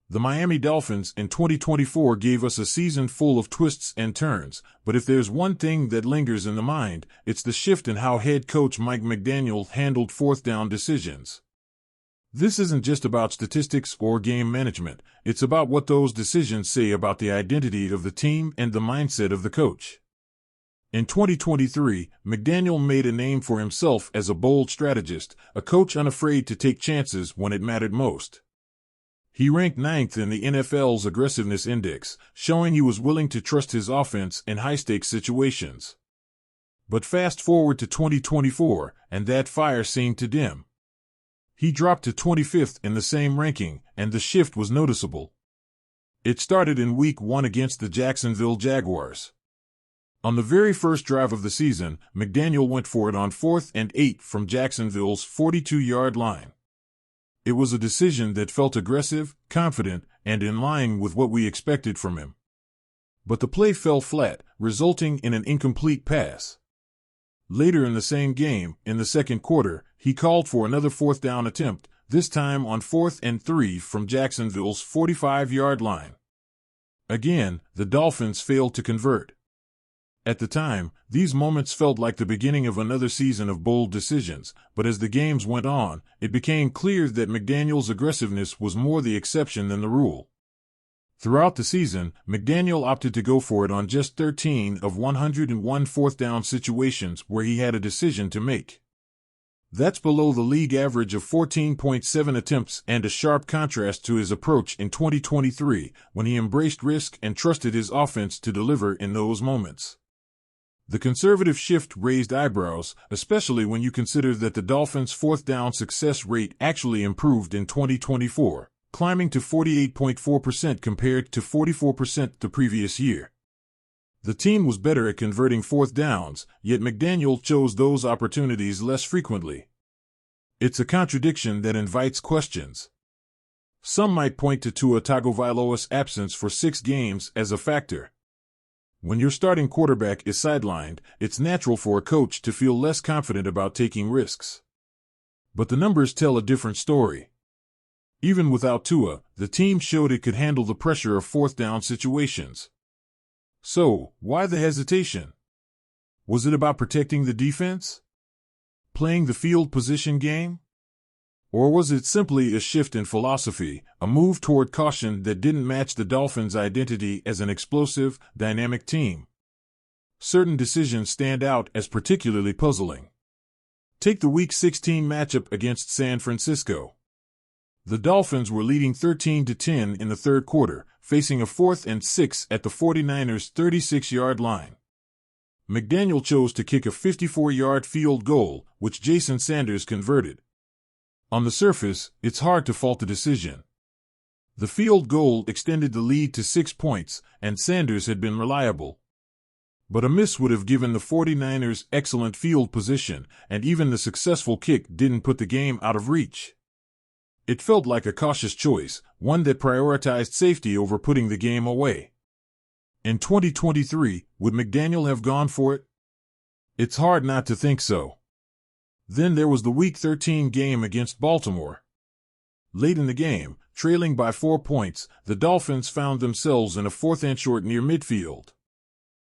The Miami Dolphins in 2024 gave us a season full of twists and turns, but if there's one thing that lingers in the mind, it's the shift in how head coach Mike McDaniel handled fourth down decisions. This isn't just about statistics or game management, it's about what those decisions say about the identity of the team and the mindset of the coach. In 2023, McDaniel made a name for himself as a bold strategist, a coach unafraid to take chances when it mattered most. He ranked 9th in the NFL's aggressiveness index, showing he was willing to trust his offense in high-stakes situations. But fast forward to 2024, and that fire seemed to dim. He dropped to 25th in the same ranking, and the shift was noticeable. It started in Week 1 against the Jacksonville Jaguars. On the very first drive of the season, McDaniel went for it on 4th and 8 from Jacksonville's 42-yard line. It was a decision that felt aggressive, confident, and in line with what we expected from him. But the play fell flat, resulting in an incomplete pass. Later in the same game, in the second quarter, he called for another fourth down attempt, this time on 4th and 3 from Jacksonville's 45-yard line. Again, the Dolphins failed to convert. At the time, these moments felt like the beginning of another season of bold decisions, but as the games went on, it became clear that McDaniel's aggressiveness was more the exception than the rule. Throughout the season, McDaniel opted to go for it on just 13 of 101 fourth down situations where he had a decision to make. That's below the league average of 14.7 attempts and a sharp contrast to his approach in 2023, when he embraced risk and trusted his offense to deliver in those moments. The conservative shift raised eyebrows, especially when you consider that the Dolphins' fourth down success rate actually improved in 2024, climbing to 48.4% compared to 44% the previous year. The team was better at converting fourth downs, yet McDaniel chose those opportunities less frequently. It's a contradiction that invites questions. Some might point to Tua Tagovailoa's absence for 6 games as a factor. When your starting quarterback is sidelined, it's natural for a coach to feel less confident about taking risks. But the numbers tell a different story. Even without Tua, the team showed it could handle the pressure of fourth down situations. So, why the hesitation? Was it about protecting the defense? Playing the field position game? Or was it simply a shift in philosophy, a move toward caution that didn't match the Dolphins' identity as an explosive, dynamic team? Certain decisions stand out as particularly puzzling. Take the Week 16 matchup against San Francisco. The Dolphins were leading 13-10 in the third quarter, facing a 4th and 6 at the 49ers' 36-yard line. McDaniel chose to kick a 54-yard field goal, which Jason Sanders converted. On the surface, it's hard to fault the decision. The field goal extended the lead to 6 points, and Sanders had been reliable. But a miss would have given the 49ers excellent field position, and even the successful kick didn't put the game out of reach. It felt like a cautious choice, one that prioritized safety over putting the game away. In 2023, would McDaniel have gone for it? It's hard not to think so. Then there was the Week 13 game against Baltimore. Late in the game, trailing by 4 points, the Dolphins found themselves in a 4th and short near midfield.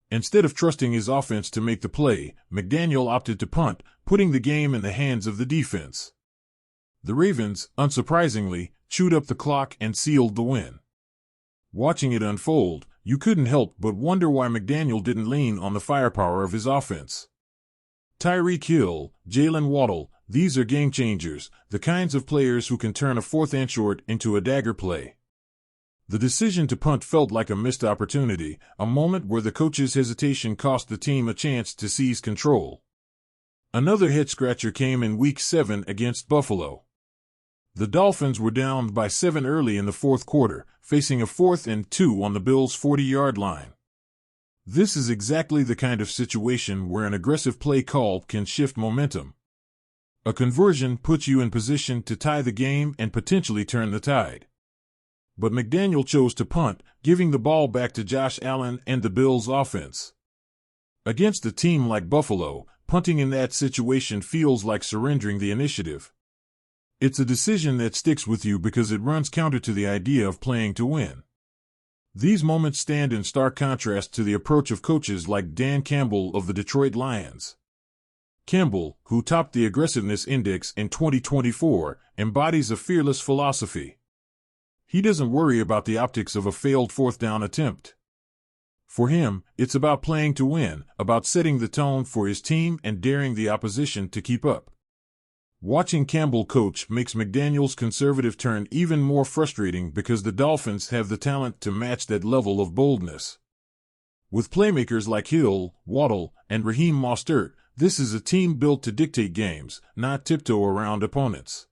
Instead of trusting his offense to make the play, McDaniel opted to punt, putting the game in the hands of the defense. The Ravens, unsurprisingly, chewed up the clock and sealed the win. Watching it unfold, you couldn't help but wonder why McDaniel didn't lean on the firepower of his offense. Tyreek Hill, Jalen Waddle, these are game changers, the kinds of players who can turn a 4th and short into a dagger play. The decision to punt felt like a missed opportunity, a moment where the coach's hesitation cost the team a chance to seize control. Another head-scratcher came in Week 7 against Buffalo. The Dolphins were down by 7 early in the fourth quarter, facing a 4th and 2 on the Bills' 40-yard line. This is exactly the kind of situation where an aggressive play call can shift momentum. A conversion puts you in position to tie the game and potentially turn the tide. But McDaniel chose to punt, giving the ball back to Josh Allen and the Bills' offense. Against a team like Buffalo, punting in that situation feels like surrendering the initiative. It's a decision that sticks with you because it runs counter to the idea of playing to win. These moments stand in stark contrast to the approach of coaches like Dan Campbell of the Detroit Lions. Campbell, who topped the aggressiveness index in 2024, embodies a fearless philosophy. He doesn't worry about the optics of a failed fourth down attempt. For him, it's about playing to win, about setting the tone for his team and daring the opposition to keep up. Watching Campbell coach makes McDaniel's conservative turn even more frustrating because the Dolphins have the talent to match that level of boldness. With playmakers like Hill, Waddle, and Raheem Mostert, this is a team built to dictate games, not tiptoe around opponents.